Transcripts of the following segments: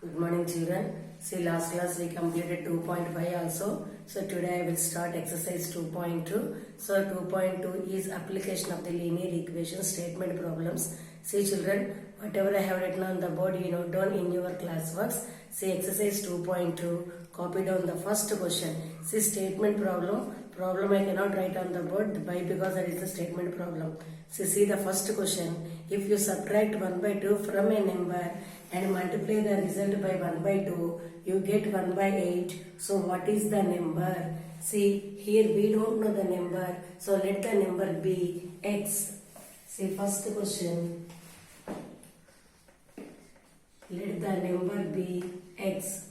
Good morning children. See last class we completed 2.5 also. So today I will start exercise 2.2. So 2.2 is application of the linear equation statement problems. See children, whatever I have written on the board you note down in your classworks. See exercise 2.2, copy down the first question. See statement problem. Problem I cannot write on the board because that is the statement problem. See the first question. If you subtract 1 by 2 from a number and multiply the result by 1 by 2, you get 1 by 8. So what is the number? See, here we don't know the number. So let the number be x. See, first question. Let the number be x.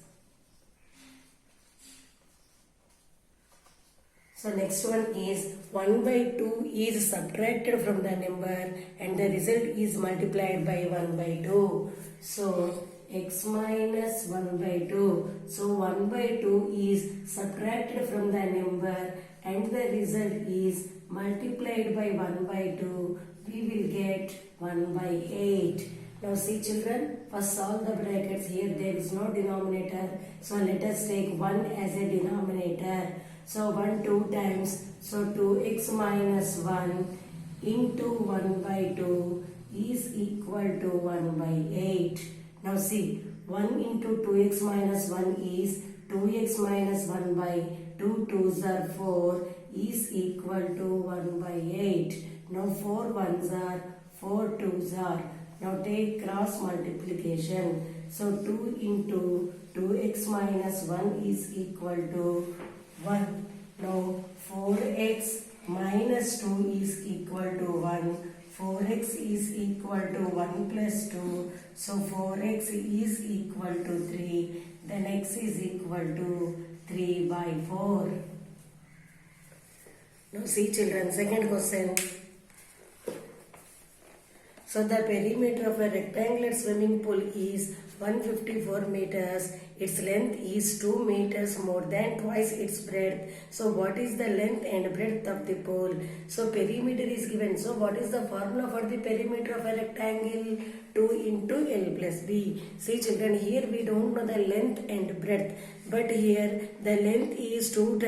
So next one is 1 by 2 is subtracted from the number and the result is multiplied by 1 by 2. So x minus 1 by 2. So 1 by 2 is subtracted from the number and the result is multiplied by 1 by 2. We will get 1 by 8. Now see children, first solve the brackets. Here there is no denominator. So let us take 1 as a denominator. So 1 2 times. So 2x minus 1 into 1 by 2 is equal to 1 by 8. Now see, 1 into 2x minus 1 is 2x minus 1 by 2 2s are 4 is equal to 1 by 8. Now 4 1s are 4 2s are. Now take cross multiplication. So 2 into 2x minus 1 is equal to 1. Now 4x minus 2 is equal to 1. 4x is equal to 1 plus 2. So 4x is equal to 3. Then x is equal to 3 by 4. Now see children, second question. So the perimeter of a rectangular swimming pool is 154 meters. Its length is 2 meters more than twice its breadth. So what is the length and breadth of the pool? So perimeter is given. So what is the formula for the perimeter of a rectangle? 2 into L plus B. See children, here we don't know the length and breadth. But here the length is 2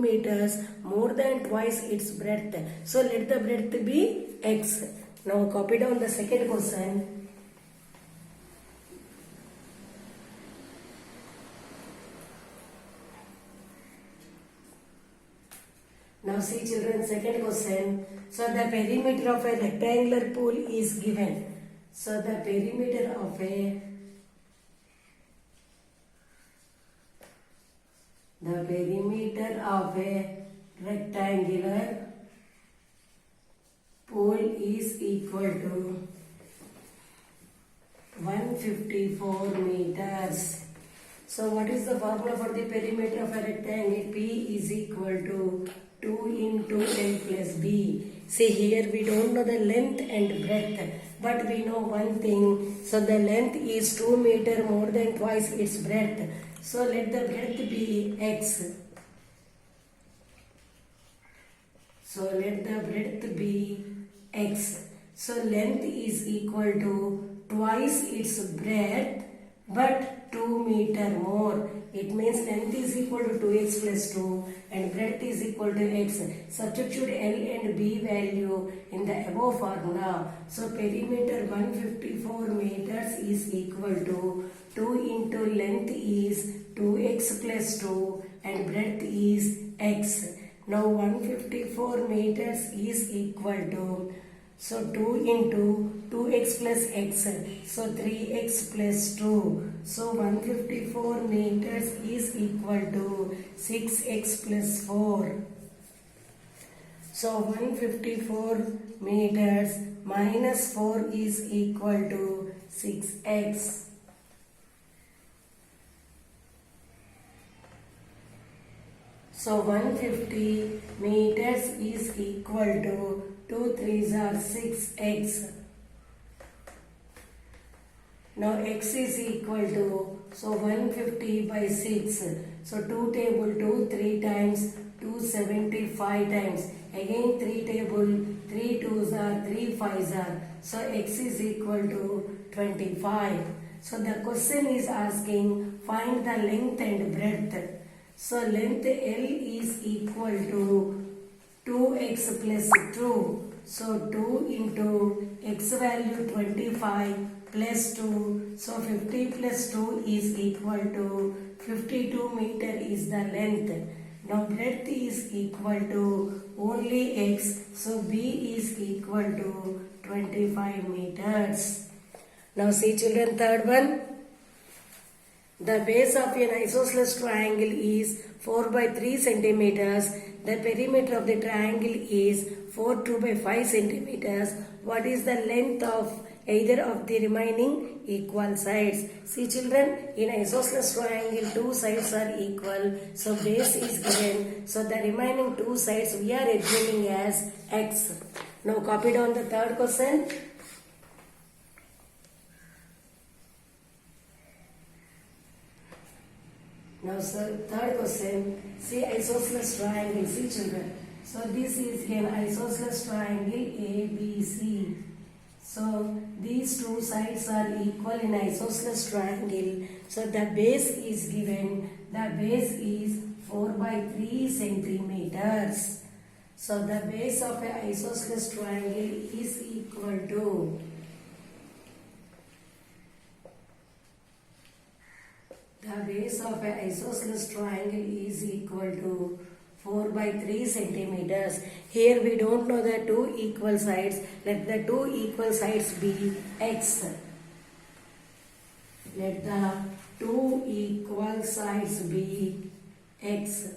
meters more than twice its breadth. So let the breadth be x. Now copy down the second question. Now see children, second question. So the perimeter of a rectangular pool is given. So the perimeter of a rectangular pool is equal to 154 meters. So what is the formula for the perimeter of a rectangle? P is equal to 2 into L plus B. See here we don't know the length and breadth, but we know one thing. So the length is 2 meters more than twice its breadth. So let the breadth be x. So let the breadth be x. So length is equal to twice its breadth but 2 meters more. It means length is equal to 2x plus 2 and breadth is equal to x. Substitute L and B value in the above formula. So perimeter 154 meters is equal to 2 into length is 2x plus 2 and breadth is x. Now 154 meters is equal to, so 2 into 2x plus x, so 3x plus 2. So 154 meters is equal to 6x plus 4. So 154 meters minus 4 is equal to 6x. So 150 meters is equal to 2 3s are 6x. Now x is equal to, so 150 by 6. So 2 table 2 3 times, 275 times. Again 3 table, 3 2s are 3 5s are. So x is equal to 25. So the question is asking find the length and breadth. So length L is equal to 2x plus 2. So 2 into x value 25 plus 2. So 50 plus 2 is equal to 52 meter is the length. Now breadth is equal to only x. So B is equal to 25 meters. Now see children, third one. The base of an isosceles triangle is 4 by 3 centimeters. The perimeter of the triangle is 2 by 5 centimeters. What is the length of either of the remaining equal sides? See children, in isosceles triangle, two sides are equal. So base is given. So the remaining two sides we are assuming as x. Now copy down the third question. Now, sir, third question. See isosceles triangle. See children. So this is an isosceles triangle ABC. So these two sides are equal in isosceles triangle. So the base is given. The base is 4 by 3 centimeters. So the base of an isosceles triangle is equal to the base of an isosceles triangle is equal to 4 by 3 centimeters. Here we don't know the two equal sides. Let the two equal sides be x. Let the two equal sides be x.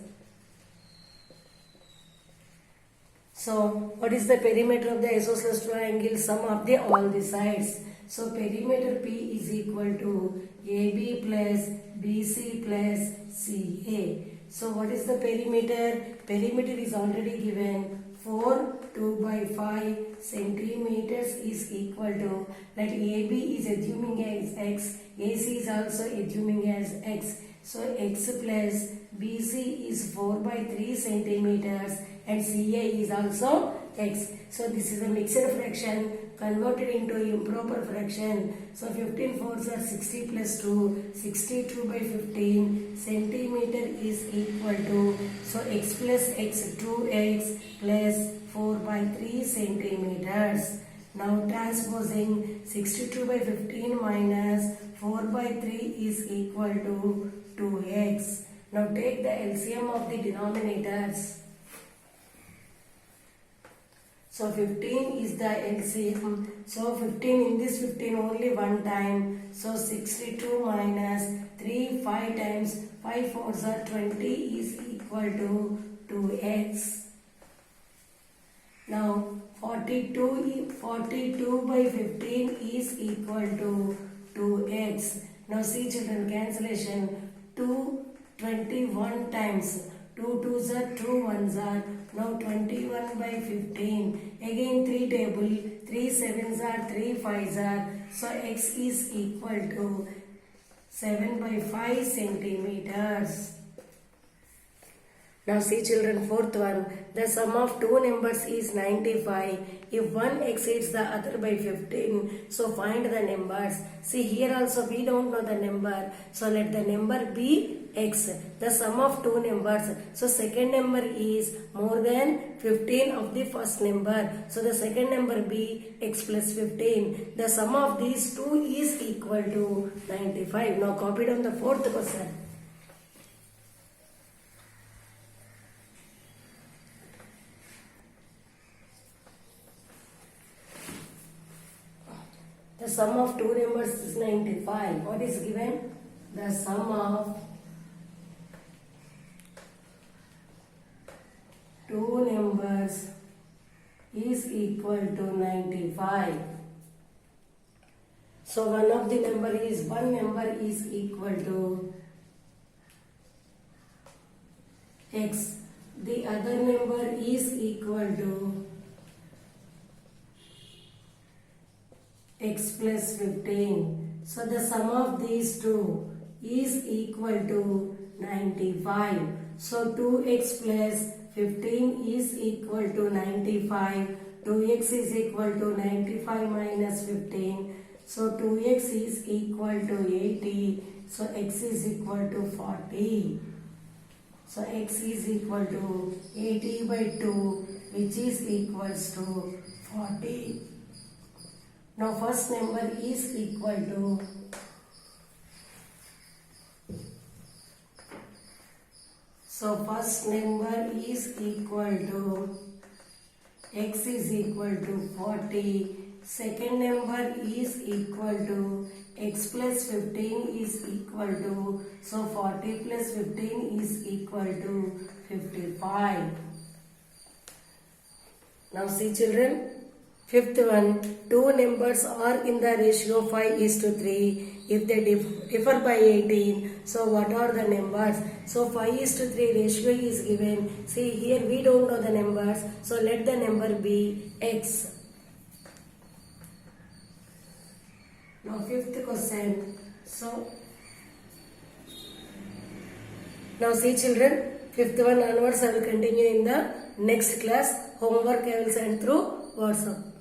So what is the perimeter of the isosceles triangle? Sum of the all the sides. So perimeter P is equal to AB plus BC plus CA. So what is the perimeter? Perimeter is already given. 2 by 5 centimeters is equal to, let AB is assuming as x, AC is also assuming as x. So x plus BC is 4 by 3 centimeters and CA is also x. So this is a mixed fraction converted into improper fraction. So 15 fours are 60 plus 2, 62 by 15 centimeter is equal to, so x plus x 2x plus 4 by 3 centimeters. Now transposing 62 by 15 minus 4 by 3 is equal to 2x. Now take the LCM of the denominators. So 15 is the LCM. So 15 in this 15 only one time. So 62 minus 3 5 times 5 fours are 20 is equal to 2x. Now 42 by 15 is equal to 2x. Now see children, cancellation. 2 21 times 2 2s are 2 1s are, now 21 by 15, again 3 table, 3 7s are 3 5s are, so x is equal to 7 by 5 centimeters. Now see children, fourth one, the sum of two numbers is 95. If one exceeds the other by 15, so find the numbers. See here also we don't know the number, so let the number be x. The sum of two numbers, so second number is more than 15 of the first number, so the second number be x plus 15. The sum of these two is equal to 95. Now copy down the fourth question. The sum of two numbers is 95. What is given? The sum of two numbers is equal to 95. So one number is equal to x. The other number is equal to x plus 15. So the sum of these two is equal to 95. So 2x plus 15 is equal to 95. 2x is equal to 95 minus 15. So 2x is equal to 80. So x is equal to 40. So x is equal to 80 by 2, which is equals to 40. Now first number is equal to first number is equal to x is equal to 40. Second number is equal to x plus 15 is equal to, so 40 plus 15 is equal to 55. Now see children, fifth one, two numbers are in the ratio 5:3 if they differ by 18. So what are the numbers? So 5:3 ratio is given. See here we don't know the numbers. So let the number be x. Now fifth question. So now see children, fifth one onwards I will continue in the next class. Homework I will send through WhatsApp.